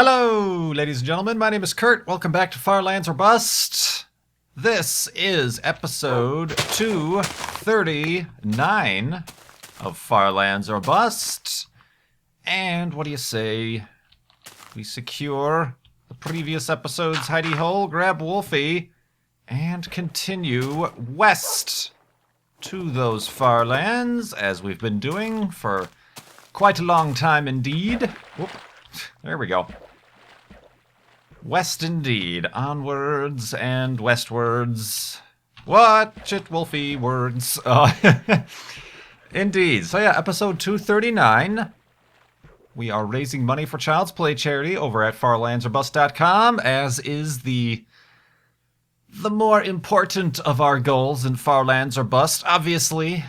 Hello, ladies and gentlemen. My name is Kurt. Welcome back to Far Lands or Bust. This is episode 239 of Far Lands or Bust. And what do you say? We secure the previous episode's hidey hole, grab Wolfie, and continue west to those Far Lands, as we've been doing for quite a long time indeed. Whoop. There we go. West indeed. Onwards and westwards. Watch it, Wolfie, words. Indeed. So yeah, episode 239. We are raising money for Child's Play charity over at farlandsorbust.com, as is the more important of our goals in Far Lands or Bust. Obviously,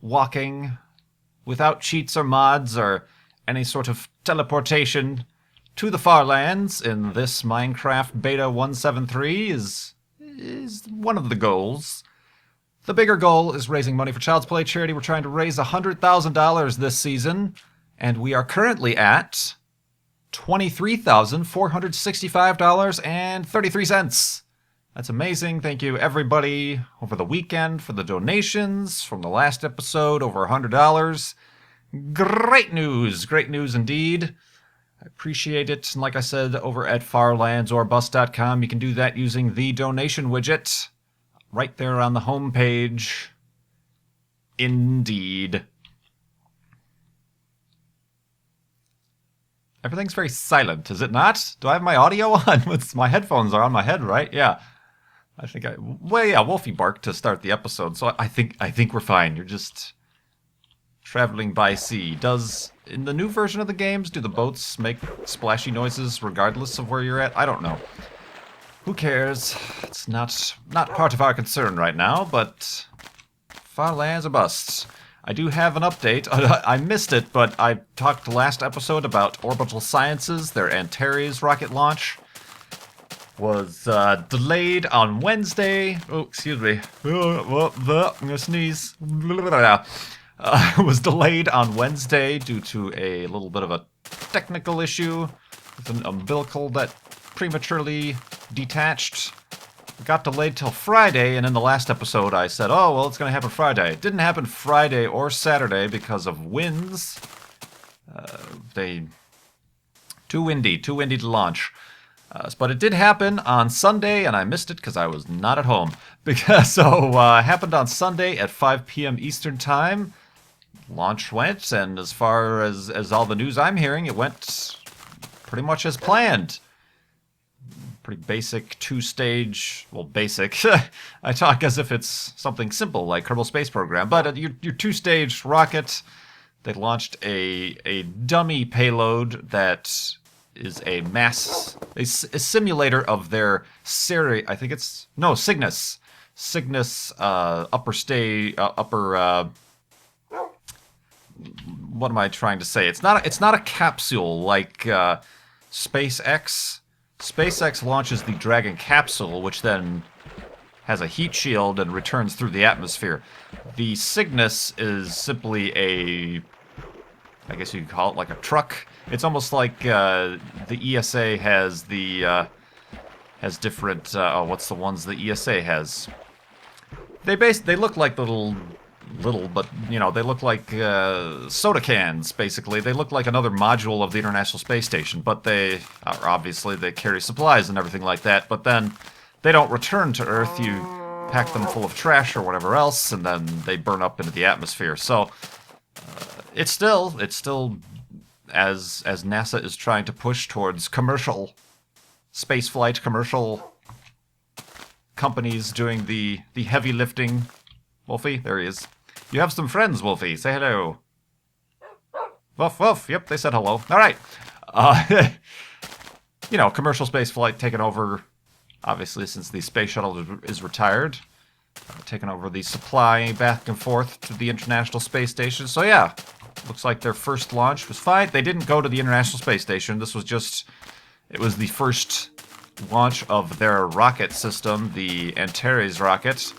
walking without cheats or mods or any sort of teleportation to the Far Lands in this Minecraft Beta 173 is one of the goals. The bigger goal is raising money for Child's Play charity. We're trying to raise $100,000 this season, and we are currently at $23,465.33. That's amazing. Thank you, everybody, over the weekend for the donations from the last episode, over $100. Great news indeed. I appreciate it. And like I said, over at farlandsorbust.com, you can do that using the donation widget right there on the home page. Indeed. Everything's very silent, is it not? Do I have my audio on? My headphones are on my head, right? Yeah. Wolfie barked to start the episode, so I think we're fine. You're just traveling by sea. In the new version of the games, do the boats make splashy noises regardless of where you're at? I don't know. Who cares? It's not part of our concern right now, but Far Lands or Bust. I do have an update. I missed it, but I talked last episode about Orbital Sciences. Their Antares rocket launch was delayed on Wednesday. Oh, excuse me. I'm gonna sneeze. Was delayed on Wednesday due to a little bit of a technical issue with an umbilical that prematurely detached. It got delayed till Friday, and in the last episode I said, oh, well, it's going to happen Friday. It didn't happen Friday or Saturday because of winds. Too windy to launch. But it did happen on Sunday, and I missed it because I was not at home. It happened on Sunday at 5 p.m. Eastern Time. Launch went, and as far as all the news I'm hearing, it went pretty much as planned. Pretty basic two-stage, well, basic. I talk as if it's something simple like Kerbal Space Program, but your two-stage rocket, they launched a dummy payload that is a simulator of their Cygnus. What am I trying to say? It's not a capsule like SpaceX. SpaceX launches the Dragon capsule, which then has a heat shield and returns through the atmosphere. The Cygnus is simply I guess you could call it like a truck. It's almost like the ESA has has different. What's the ones the ESA has? They look like little, but they look like soda cans. Basically, they look like another module of the International Space Station. But they carry supplies and everything like that. But then they don't return to Earth. You pack them full of trash or whatever else, and then they burn up into the atmosphere. So it's still as NASA is trying to push towards commercial spaceflight, commercial companies doing the heavy lifting. Wolfie, there he is. You have some friends, Wolfie. Say hello. Woof, woof. Yep, they said hello. All right. Commercial spaceflight taken over, obviously, since the space shuttle is retired. Taking over the supply back and forth to the International Space Station. So yeah, looks like their first launch was fine. They didn't go to the International Space Station. It was the first launch of their rocket system, the Antares rocket.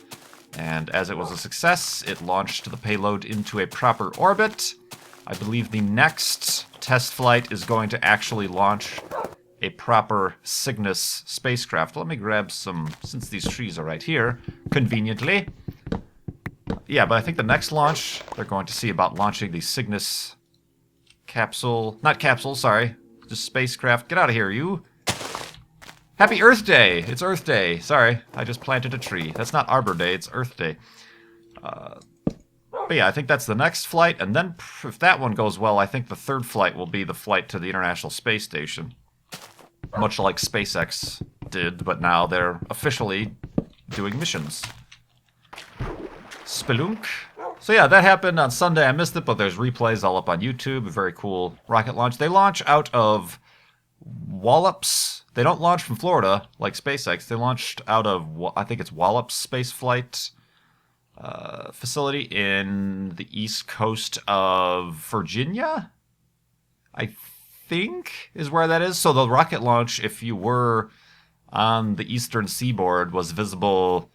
And as it was a success, it launched the payload into a proper orbit. I believe the next test flight is going to actually launch a proper Cygnus spacecraft. Let me grab some, since these trees are right here, conveniently. Yeah, but I think the next launch, they're going to see about launching the Cygnus capsule. Not capsule, sorry. Just spacecraft. Get out of here, you. Happy Earth Day! It's Earth Day. Sorry, I just planted a tree. That's not Arbor Day, it's Earth Day. But yeah, I think that's the next flight, and then if that one goes well, I think the third flight will be the flight to the International Space Station. Much like SpaceX did, but now they're officially doing missions. Spelunk. So yeah, that happened on Sunday. I missed it, but there's replays all up on YouTube. A very cool rocket launch. They launch out of Wallops. They don't launch from Florida like SpaceX. They launched out of, I think it's Wallops Space Flight facility in the east coast of Virginia, I think is where that is. So the rocket launch, if you were on the eastern seaboard, was visible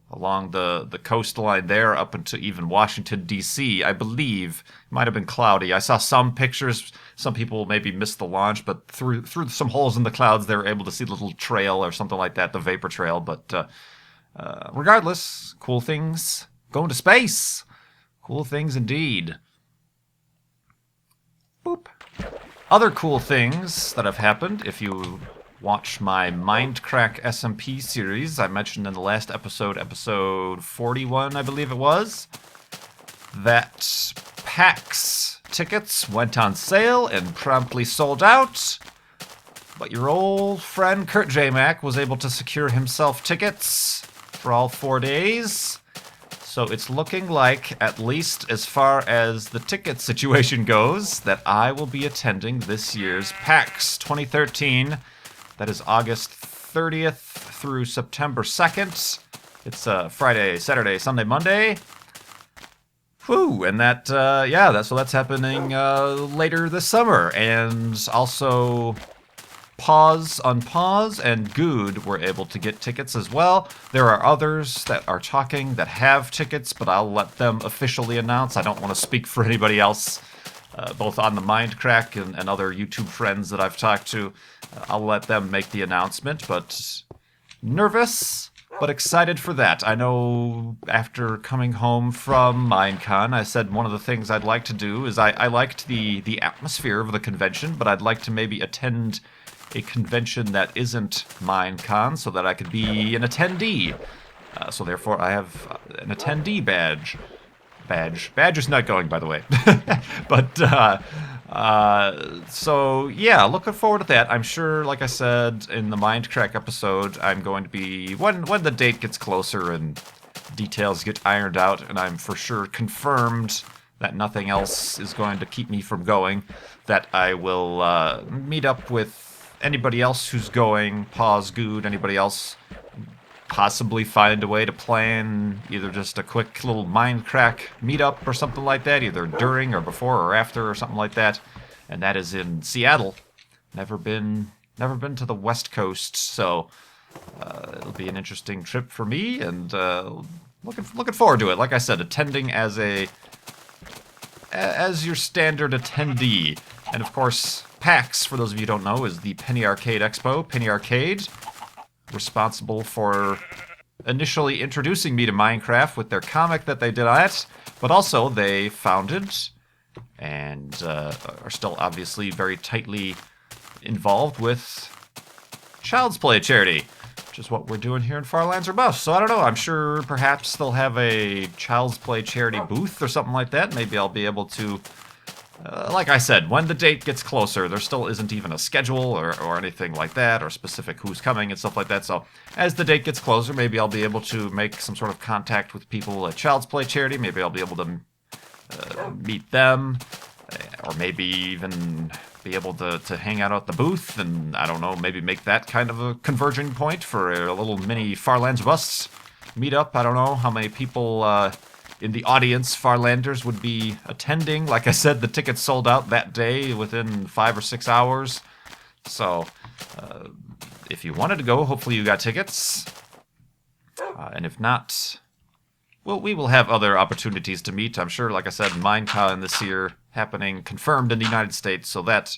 along the coastline there up into even Washington, D.C. I believe. It might have been cloudy. I saw some pictures. Some people maybe missed the launch, but through some holes in the clouds, they were able to see the little trail or something like that, the vapor trail. But regardless, cool things. Going to space. Cool things indeed. Boop. Other cool things that have happened, if you watch my Mindcrack SMP series I mentioned in the last episode, episode 41, I believe it was, that PAX tickets went on sale and promptly sold out. But your old friend KurtJMac was able to secure himself tickets for all 4 days. So it's looking like, at least as far as the ticket situation goes, that I will be attending this year's PAX 2013. That is August 30th through September 2nd. It's Friday, Saturday, Sunday, Monday. Whew, and that, so that's happening later this summer. And also, Unpause, and Good were able to get tickets as well. There are others that are talking that have tickets, but I'll let them officially announce. I don't want to speak for anybody else. Both on the Mindcrack and other YouTube friends that I've talked to. I'll let them make the announcement, but nervous, but excited for that. I know after coming home from Minecon, I said one of the things I'd like to do is I liked the atmosphere of the convention, but I'd like to maybe attend a convention that isn't Minecon so that I could be an attendee. So therefore I have an attendee badge. Badge is not going, by the way. But, so, yeah, looking forward to that. I'm sure, like I said in the Mindcrack episode, I'm going to be, when the date gets closer and details get ironed out, and I'm for sure confirmed that nothing else is going to keep me from going, that I will meet up with anybody else who's going, Good, anybody else, possibly find a way to plan either just a quick little Mindcrack meetup or something like that, either during or before or after or something like that. And that is in Seattle. Never been to the West Coast, so it'll be an interesting trip for me, and looking forward to it. Like I said, attending as your standard attendee, and of course, PAX, for those of you who don't know, is the Penny Arcade Expo. Penny Arcade, responsible for initially introducing me to Minecraft with their comic that they did on it, but also they founded and are still obviously very tightly involved with Child's Play charity, which is what we're doing here in Farlands or Bust. So I don't know, I'm sure perhaps they'll have a Child's Play charity booth or something like that. Maybe I'll be able to, like I said, when the date gets closer, there still isn't even a schedule or anything like that, or specific who's coming and stuff like that. So as the date gets closer, maybe I'll be able to make some sort of contact with people at Child's Play charity. Maybe I'll be able to meet them, or maybe even be able to hang out at the booth, and I don't know, maybe make that kind of a converging point for a little mini Farlands Bust meetup. I don't know how many people in the audience, Farlanders, would be attending. Like I said, the tickets sold out that day within 5 or 6 hours. So if you wanted to go, hopefully you got tickets. And if not, well, we will have other opportunities to meet. I'm sure, like I said, Minecon this year happening, confirmed in the United States. So that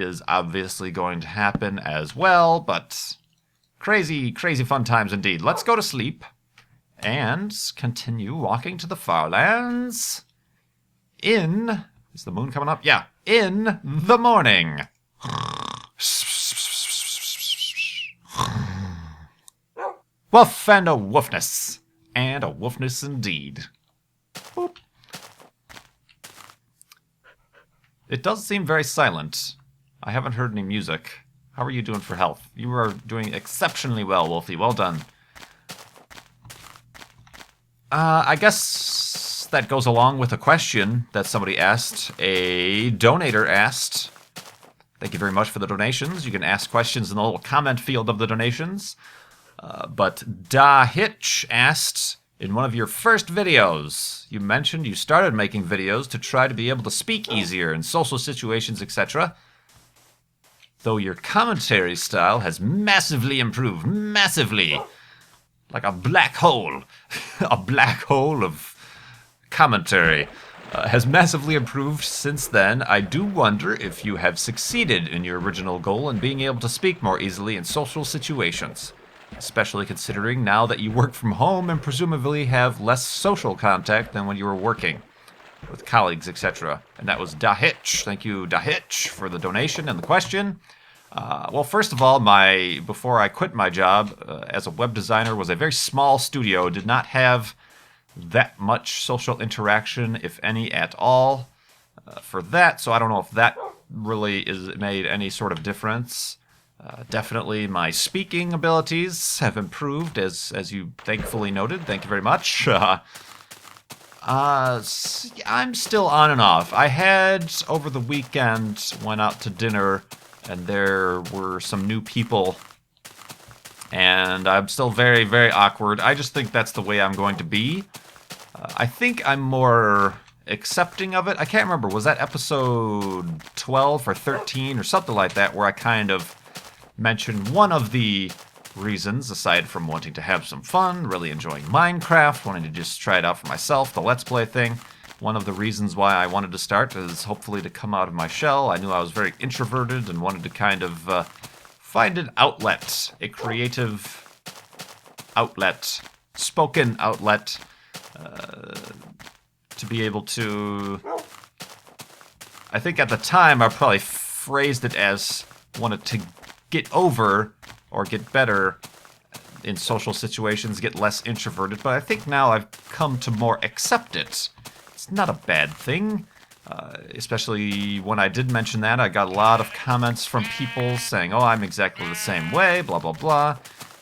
is obviously going to happen as well, but crazy, crazy fun times indeed. Let's go to sleep and continue walking to the far lands in... Is the moon coming up? Yeah. In the morning. Woof and a woofness. And a woofness indeed. Boop. It does seem very silent. I haven't heard any music. How are you doing for health? You are doing exceptionally well, Wolfie. Well done. I guess that goes along with a question that somebody asked. A donator asked. Thank you very much for the donations. You can ask questions in the little comment field of the donations. But Da Hitch asked, in one of your first videos, you mentioned you started making videos to try to be able to speak easier in social situations, etc. Though your commentary style has massively improved. Massively. Like a black hole. A black hole of commentary. Has massively improved since then. I do wonder if you have succeeded in your original goal in being able to speak more easily in social situations. Especially considering now that you work from home and presumably have less social contact than when you were working with colleagues, etc. And that was Dahitch. Thank you, Dahitch, for the donation and the question. Well, first of all, before I quit my job as a web designer was a very small studio, did not have that much social interaction, if any at all, for that. So I don't know if that really made any sort of difference. Definitely my speaking abilities have improved, as you thankfully noted. Thank you very much. I'm still on and off. I had, over the weekend, went out to dinner, and there were some new people, and I'm still very, very awkward. I just think that's the way I'm going to be. I think I'm more accepting of it. I can't remember, was that episode 12 or 13 or something like that, where I kind of mentioned one of the reasons, aside from wanting to have some fun, really enjoying Minecraft, wanting to just try it out for myself, the Let's Play thing. One of the reasons why I wanted to start is hopefully to come out of my shell. I knew I was very introverted and wanted to kind of find an outlet, a creative outlet, spoken outlet, to be able to... I think at the time I probably phrased it as wanted to get over or get better in social situations, get less introverted, but I think now I've come to more accept it. It's not a bad thing, especially when I did mention that. I got a lot of comments from people saying, oh, I'm exactly the same way, blah, blah, blah.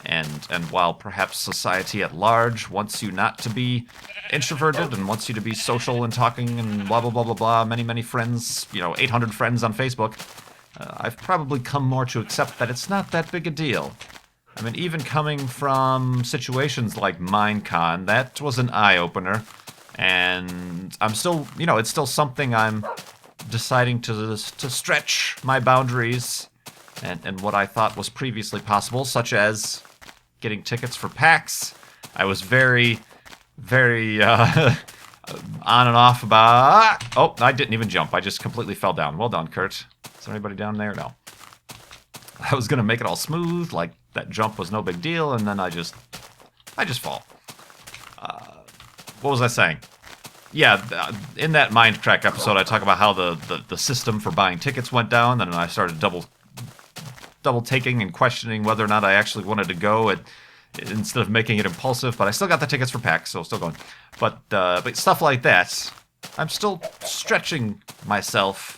And while perhaps society at large wants you not to be introverted and wants you to be social and talking and blah, blah, blah, blah, blah, many, many friends, 800 friends on Facebook, I've probably come more to accept that it's not that big a deal. I mean, even coming from situations like Minecon, that was an eye-opener. And I'm still, it's still something I'm deciding to stretch my boundaries and what I thought was previously possible, such as getting tickets for PAX. I was very, very on and off about... Oh, I didn't even jump. I just completely fell down. Well done, Kurt. Is there anybody down there? No. I was going to make it all smooth, like that jump was no big deal, and then I just fall. What was I saying? Yeah, in that Mindcrack episode, I talk about how the system for buying tickets went down, and then I started double taking and questioning whether or not I actually wanted to go instead of making it impulsive. But I still got the tickets for PAX, so still going. But stuff like that, I'm still stretching myself.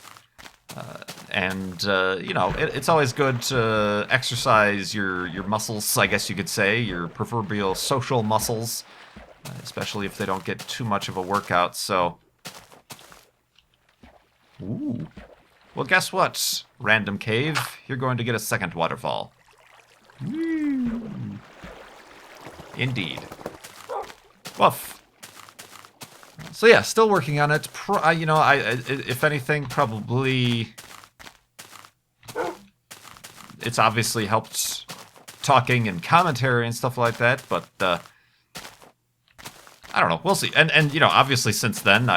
It's always good to exercise your muscles, I guess you could say, your proverbial social muscles, especially if they don't get too much of a workout, so... Ooh. Well, guess what, random cave? You're going to get a second waterfall. Woo. Indeed. Woof. So yeah, still working on it. If anything, probably... It's obviously helped talking and commentary and stuff like that, but I don't know. We'll see. And obviously since then,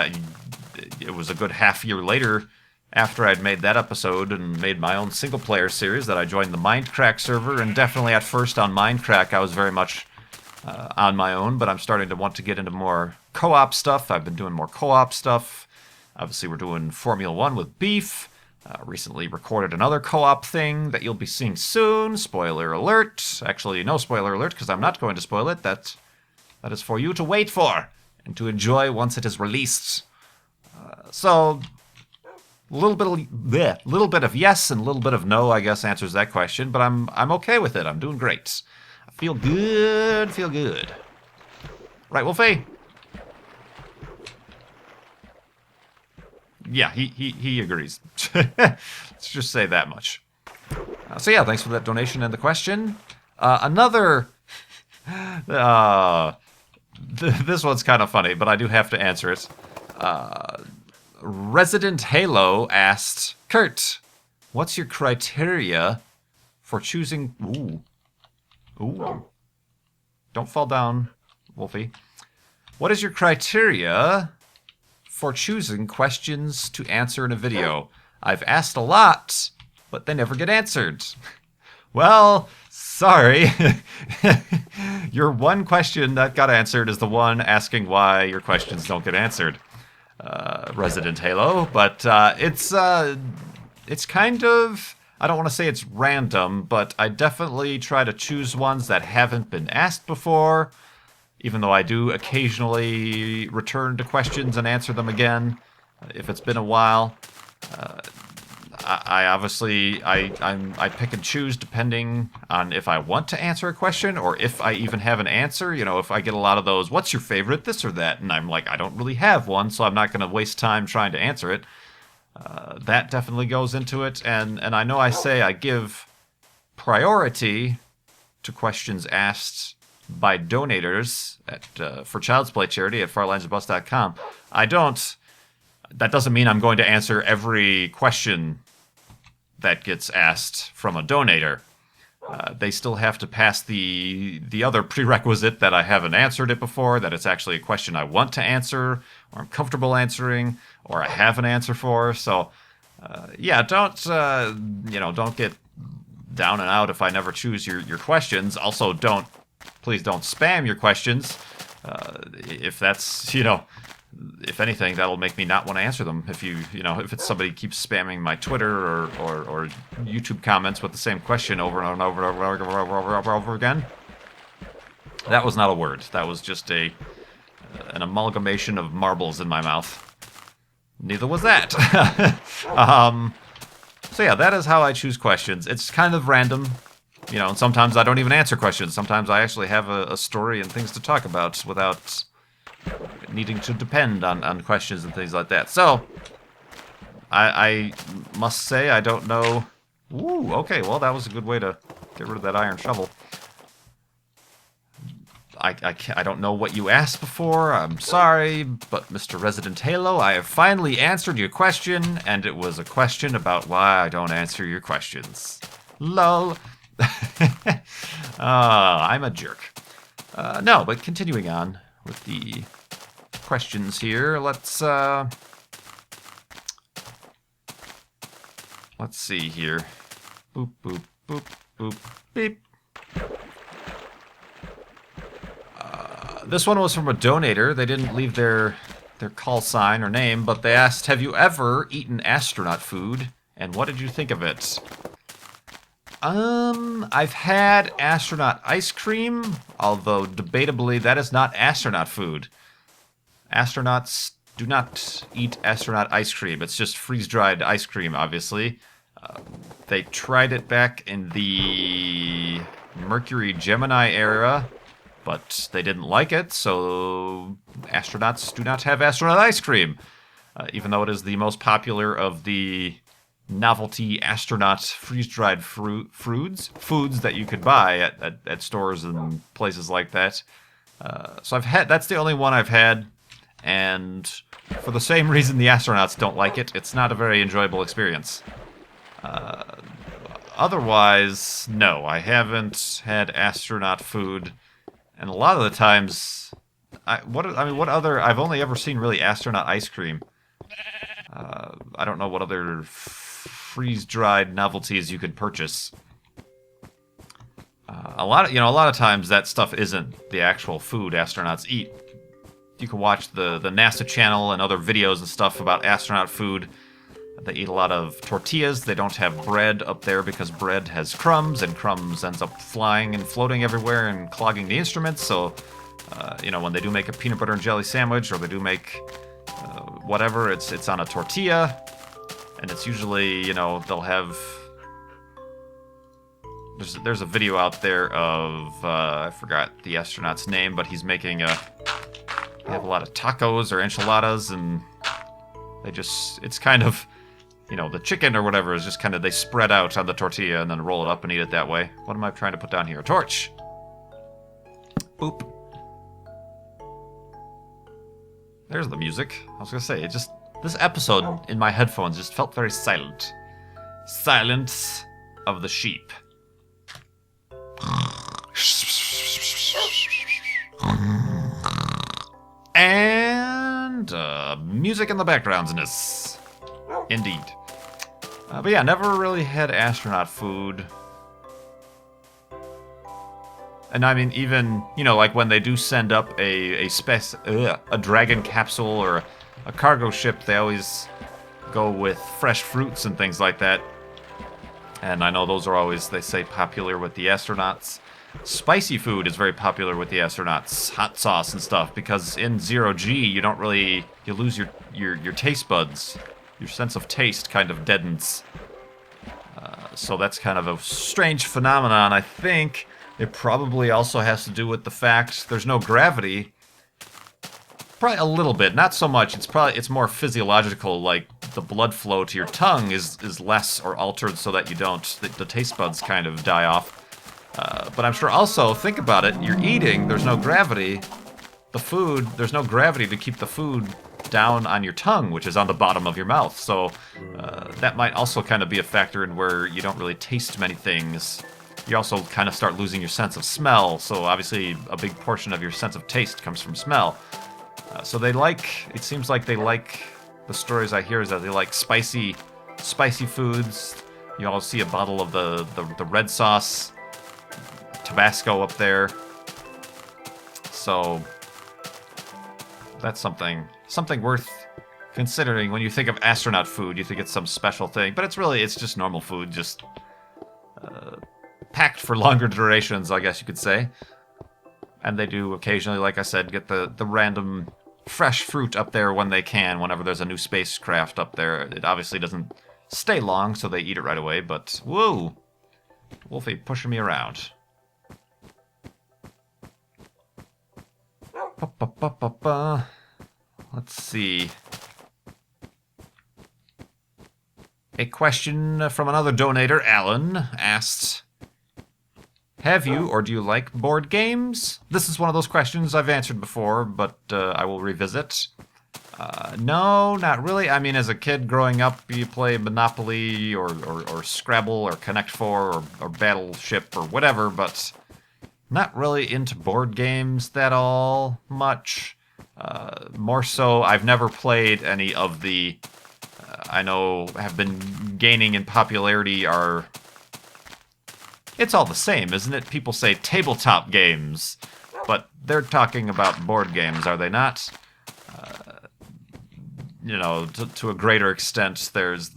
it was a good half year later after I'd made that episode and made my own single-player series that I joined the Mindcrack server, and definitely at first on Mindcrack I was very much on my own, but I'm starting to want to get into more co-op stuff. I've been doing more co-op stuff. Obviously we're doing Formula 1 with Beef. Recently recorded another co-op thing that you'll be seeing soon. Spoiler alert. Actually, no spoiler alert, because I'm not going to spoil it. That is for you to wait for and to enjoy once it is released. So, a little bit of yes and a little bit of no, I guess, answers that question. But I'm okay with it. I'm doing great. I feel good. Feel good. Right, Wolfie? Yeah, he agrees. Let's just say that much. So yeah, thanks for that donation and the question. Another... this one's kind of funny, but I do have to answer it. Resident Halo asked, Kurt, what's your criteria for choosing... Ooh. Don't fall down, Wolfie. What is your criteria for choosing questions to answer in a video? I've asked a lot, but they never get answered. Well, sorry. Your one question that got answered is the one asking why your questions don't get answered, Resident Halo. But it's kind of, I don't want to say it's random, but I definitely try to choose ones that haven't been asked before, even though I do occasionally return to questions and answer them again, if it's been a while. I obviously pick and choose depending on if I want to answer a question or if I even have an answer. You know, if I get a lot of those, what's your favorite this or that? And I'm like, I don't really have one, so I'm not going to waste time trying to answer it. That definitely goes into it. And I know I say I give priority to questions asked by donators for Child's Play charity at farlinesofbus.com. I don't. That doesn't mean I'm going to answer every question that gets asked from a donator. They still have to pass the other prerequisite that I haven't answered it before, that it's actually a question I want to answer, or I'm comfortable answering, or I have an answer for. So, yeah, don't get down and out if I never choose your questions. Also, please don't spam your questions. If that's, if anything, that'll make me not want to answer them. If if it's somebody keeps spamming my Twitter or YouTube comments with the same question over and over and over again. That was not a word. That was just an amalgamation of marbles in my mouth. Neither was that. So yeah, that is how I choose questions. It's kind of random. And sometimes I don't even answer questions. Sometimes I actually have a story and things to talk about without needing to depend on questions and things like that. So, I must say I don't know... Ooh, okay, well that was a good way to get rid of that iron shovel. I don't know what you asked before, I'm sorry, but Mr. Resident Halo, I have finally answered your question, and it was a question about why I don't answer your questions. Lol. I'm a jerk. No, but continuing on with the questions here, let's see here. Boop, boop, boop, boop, beep. This one was from a donator. They didn't leave their call sign or name, but they asked, have you ever eaten astronaut food, and what did you think of it? I've had astronaut ice cream, although debatably that is not astronaut food. Astronauts do not eat astronaut ice cream. It's just freeze-dried ice cream, obviously. They tried it back in the Mercury Gemini era, but they didn't like it, so astronauts do not have astronaut ice cream, even though it is the most popular of the novelty astronaut freeze-dried foods that you could buy at stores and places like that. So that's the only one I've had, and for the same reason the astronauts don't like it, it's not a very enjoyable experience. Otherwise, no, I haven't had astronaut food, and a lot of the times, what other? I've only ever seen really astronaut ice cream. I don't know what other freeze-dried novelties you could purchase. A lot of times that stuff isn't the actual food astronauts eat. You can watch the NASA channel and other videos and stuff about astronaut food. They eat a lot of tortillas. They don't have bread up there because bread has crumbs, and crumbs ends up flying and floating everywhere and clogging the instruments. So, when they do make a peanut butter and jelly sandwich, or they do make whatever, it's on a tortilla, and it's usually, they'll have... There's a video out there of, I forgot the astronaut's name, but he's making they have a lot of tacos or enchiladas, and it's kind of, the chicken or whatever is just kind of, they spread out on the tortilla and then roll it up and eat it that way. What am I trying to put down here? A torch! Boop. There's the music. I was gonna say, this episode in my headphones just felt very silent. Silence of the sheep. And music in the backgroundness. Indeed. But yeah, never really had astronaut food. And I mean, even, like when they do send up a Dragon capsule or a cargo ship, they always go with fresh fruits and things like that. And I know those are always, they say, popular with the astronauts. Spicy food is very popular with the astronauts, hot sauce and stuff, because in 0G, you lose your taste buds. Your sense of taste kind of deadens. So that's kind of a strange phenomenon. I think it probably also has to do with the fact there's no gravity. Probably a little bit, not so much. It's more physiological, like the blood flow to your tongue is less or altered so that the taste buds kind of die off. But I'm sure also, think about it, you're eating, there's no gravity. The food, there's no gravity to keep the food down on your tongue, which is on the bottom of your mouth. So that might also kind of be a factor in where you don't really taste many things. You also kind of start losing your sense of smell. So obviously a big portion of your sense of taste comes from smell. So it seems like they like, the stories I hear is that they like spicy foods. You all see a bottle of the red sauce, Tabasco up there. So that's something worth considering when you think of astronaut food. You think it's some special thing, but it's just normal food, just packed for longer durations, I guess you could say. And they do occasionally, like I said, get the random fresh fruit up there when they can, whenever there's a new spacecraft up there. It obviously doesn't stay long, so they eat it right away, but whoa! Wolfie pushing me around. Let's see. A question from another donator, Alan, asked, have you or do you like board games? This is one of those questions I've answered before, but I will revisit. No, not really. I mean, as a kid growing up, you play Monopoly or Scrabble or Connect 4 or Battleship or whatever, but not really into board games that all much. More so, I've never played any of the, I know have been gaining in popularity are... It's all the same, isn't it? People say tabletop games, but they're talking about board games, are they not? To a greater extent, there's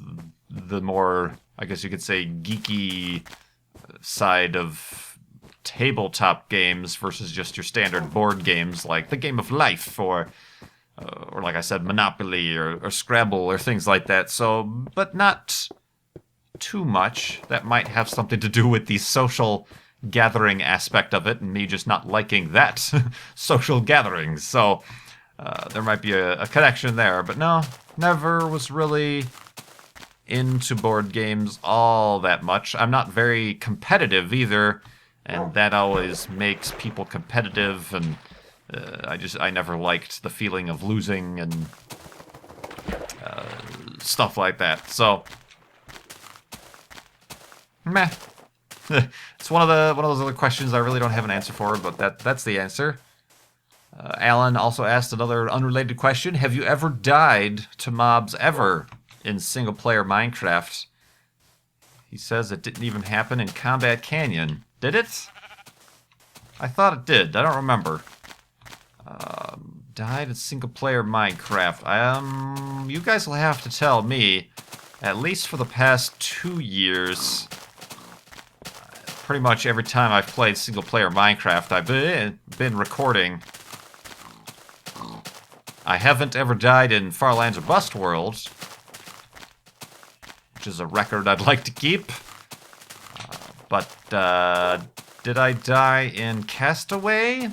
the more, I guess you could say, geeky side of tabletop games versus just your standard board games like the Game of Life or like I said, Monopoly or Scrabble or things like that. So, but not too much. That might have something to do with the social gathering aspect of it and me just not liking that social gathering. So there might be a connection there, but no, never was really into board games all that much. I'm not very competitive either, and that always makes people competitive, and I never liked the feeling of losing and stuff like that. So meh. It's one of those other questions I really don't have an answer for, but that's the answer. Alan also asked another unrelated question. Have you ever died to mobs ever in single-player Minecraft. He says it didn't even happen in Combat Canyon. Did it? I thought it did. I don't remember. Died in single-player Minecraft. You guys will have to tell me. At least for the past 2 years, pretty much every time I've played single-player Minecraft, I've been recording. I haven't ever died in Far Lands or Bust World, which is a record I'd like to keep. But did I die in Castaway?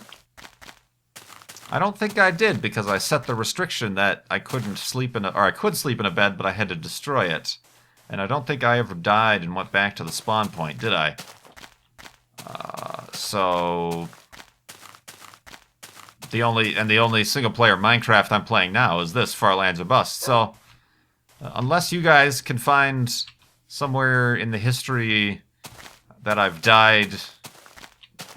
I don't think I did, because I set the restriction that I couldn't sleep in I could sleep in a bed, but I had to destroy it. And I don't think I ever died and went back to the spawn point, did I? So the only single-player Minecraft I'm playing now is this, Far Lands or Bust. So unless you guys can find somewhere in the history that I've died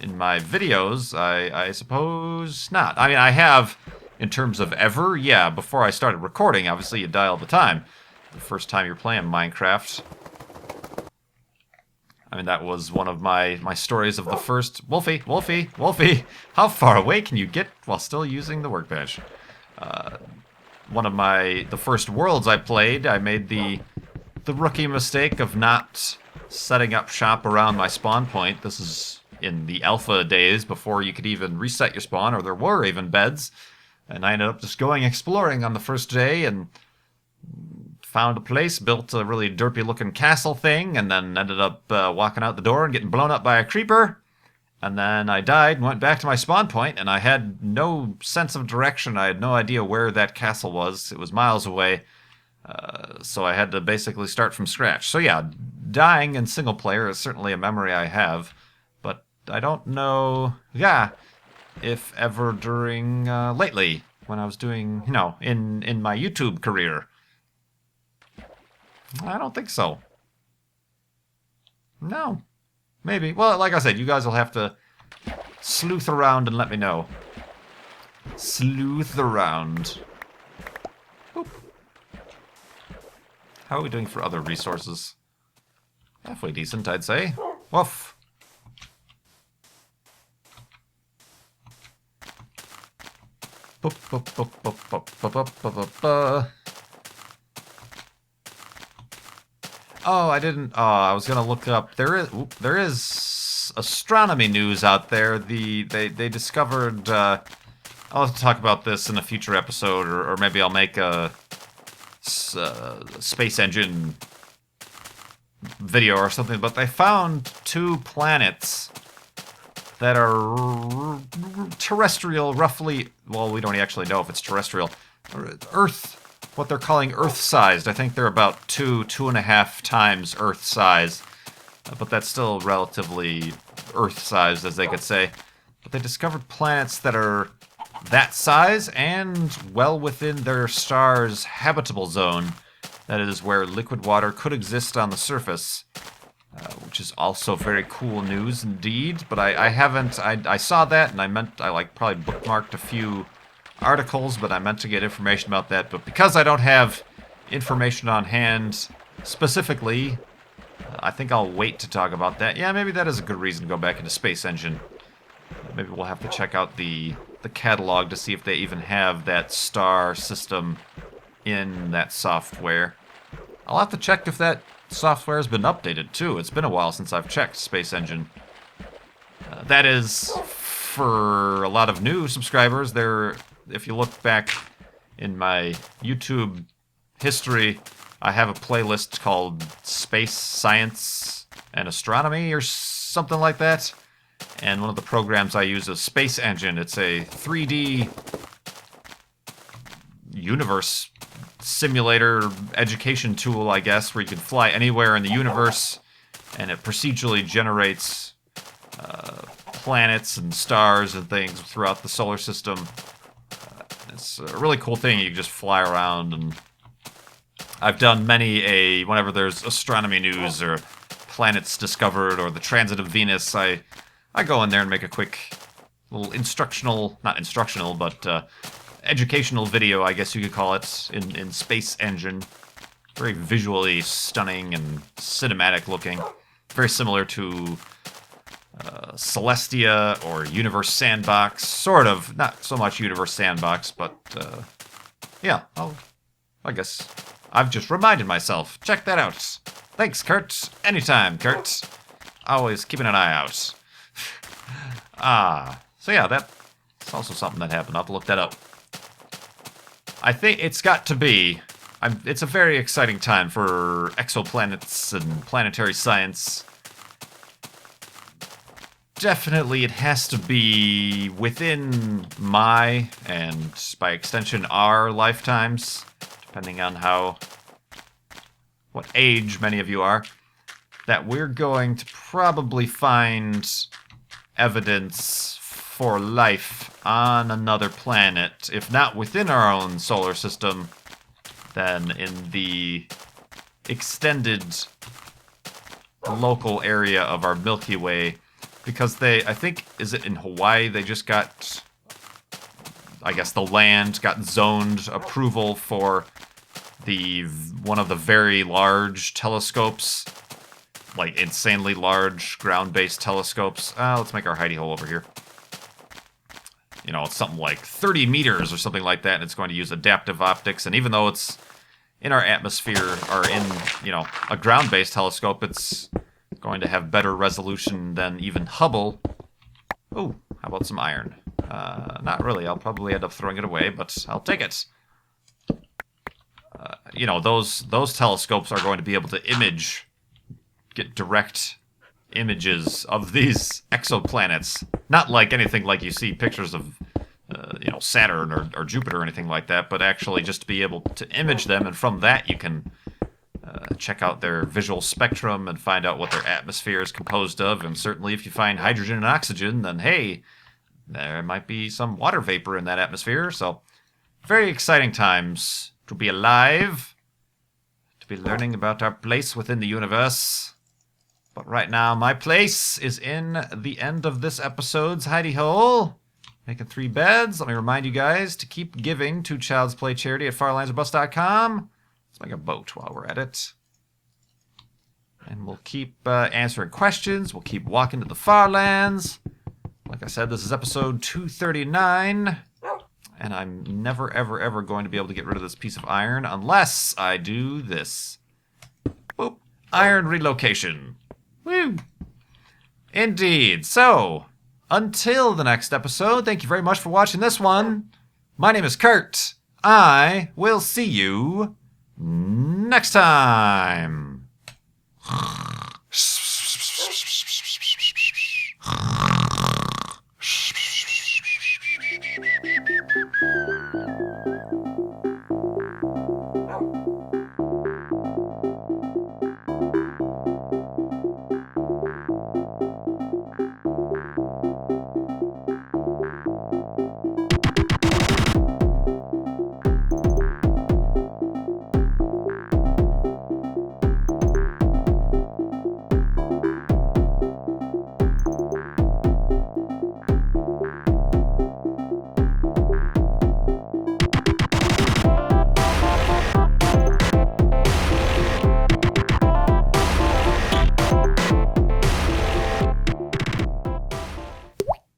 in my videos, I suppose not. I mean, I have, in terms of ever, yeah, before I started recording, obviously you die all the time. The first time you're playing Minecraft. I mean, that was one of my stories of the first... Wolfie, Wolfie, Wolfie! How far away can you get while still using the workbench? One of the first worlds I played, I made the rookie mistake of not setting up shop around my spawn point. This is in the alpha days, before you could even reset your spawn, or there were even beds. And I ended up just going exploring on the first day, and found a place, built a really derpy-looking castle thing, and then ended up walking out the door and getting blown up by a creeper. And then I died and went back to my spawn point, and I had no sense of direction. I had no idea where that castle was. It was miles away. So I had to basically start from scratch. So yeah, dying in single player is certainly a memory I have. But I don't know, if ever during, lately, when I was doing, in my YouTube career. I don't think so. No. Maybe. Well, like I said, you guys will have to sleuth around and let me know. Sleuth around. Oop. How are we doing for other resources? Halfway decent, I'd say. Woof. Boop, boop, boop, boop, boop, boop, boop, boop, boop. Oh, I didn't. Oh, I was gonna look up. There is astronomy news out there. They discovered. I'll have to talk about this in a future episode, or maybe I'll make a space engine video or something. But they found 2 planets that are terrestrial, roughly. Well, we don't actually know if it's terrestrial. Earth. What they're calling Earth-sized. I think they're about 2.5 times Earth size. But that's still relatively Earth-sized, as they could say. But they discovered planets that are that size and well within their star's habitable zone. That is, where liquid water could exist on the surface. Which is also very cool news indeed. But I saw that, and I probably bookmarked a few articles, but I meant to get information about that. But because I don't have information on hand specifically, I think I'll wait to talk about that. Yeah, maybe that is a good reason to go back into Space Engine. Maybe we'll have to check out the catalog to see if they even have that star system in that software. I'll have to check if that software has been updated too. It's been a while since I've checked Space Engine. That is, for a lot of new subscribers, if you look back in my YouTube history, I have a playlist called Space, Science, and Astronomy, or something like that. And one of the programs I use is Space Engine. It's a 3D universe simulator education tool, I guess, where you can fly anywhere in the universe, and it procedurally generates planets and stars and things throughout the solar system. It's a really cool thing. You can just fly around, and I've done whenever there's astronomy news or planets discovered or the transit of Venus, I go in there and make a quick little not instructional, but educational video, I guess you could call it, in Space Engine. very visually stunning and cinematic looking. Very similar to Celestia or Universe Sandbox. Sort of. Not so much Universe Sandbox, but yeah, I guess I've just reminded myself. Check that out. Thanks, Kurt. Anytime, Kurt. Always keeping an eye out. So yeah, that's also something that happened. I'll have to look that up. I think it's got to be... it's a very exciting time for exoplanets and planetary science. Definitely it has to be within my, and by extension our, lifetimes, depending on what age many of you are, that we're going to probably find evidence for life on another planet, if not within our own solar system, then in the extended local area of our Milky Way. Because I think, is it in Hawaii, they just got, I guess the land got zoned approval for one of the very large telescopes, like insanely large ground-based telescopes. Let's make our hidey hole over here. You know, it's something like 30 meters or something like that, and it's going to use adaptive optics, and even though it's in our atmosphere, or in, you know, a ground-based telescope, it's going to have better resolution than even Hubble. Oh, how about some iron? Not really. I'll probably end up throwing it away, but I'll take it. You know, those telescopes are going to be able to get direct images of these exoplanets. Not like anything like you see pictures of, you know, Saturn or Jupiter or anything like that, but actually just to be able to image them, and from that you can check out their visual spectrum and find out what their atmosphere is composed of. And certainly if you find hydrogen and oxygen, then hey, there might be some water vapor in that atmosphere. So very exciting times to be alive, to be learning about our place within the universe. But right now, my place is in the end of this episode's hidey hole, making 3 beds. Let me remind you guys to keep giving to Child's Play charity at farlandsorbust.com. Let's make a boat while we're at it. And we'll keep answering questions. We'll keep walking to the far lands. Like I said, this is episode 239. And I'm never, ever, ever going to be able to get rid of this piece of iron unless I do this. Boop. Iron relocation. Woo! Indeed. So, until the next episode, thank you very much for watching this one. My name is Kurt. I will see you next time.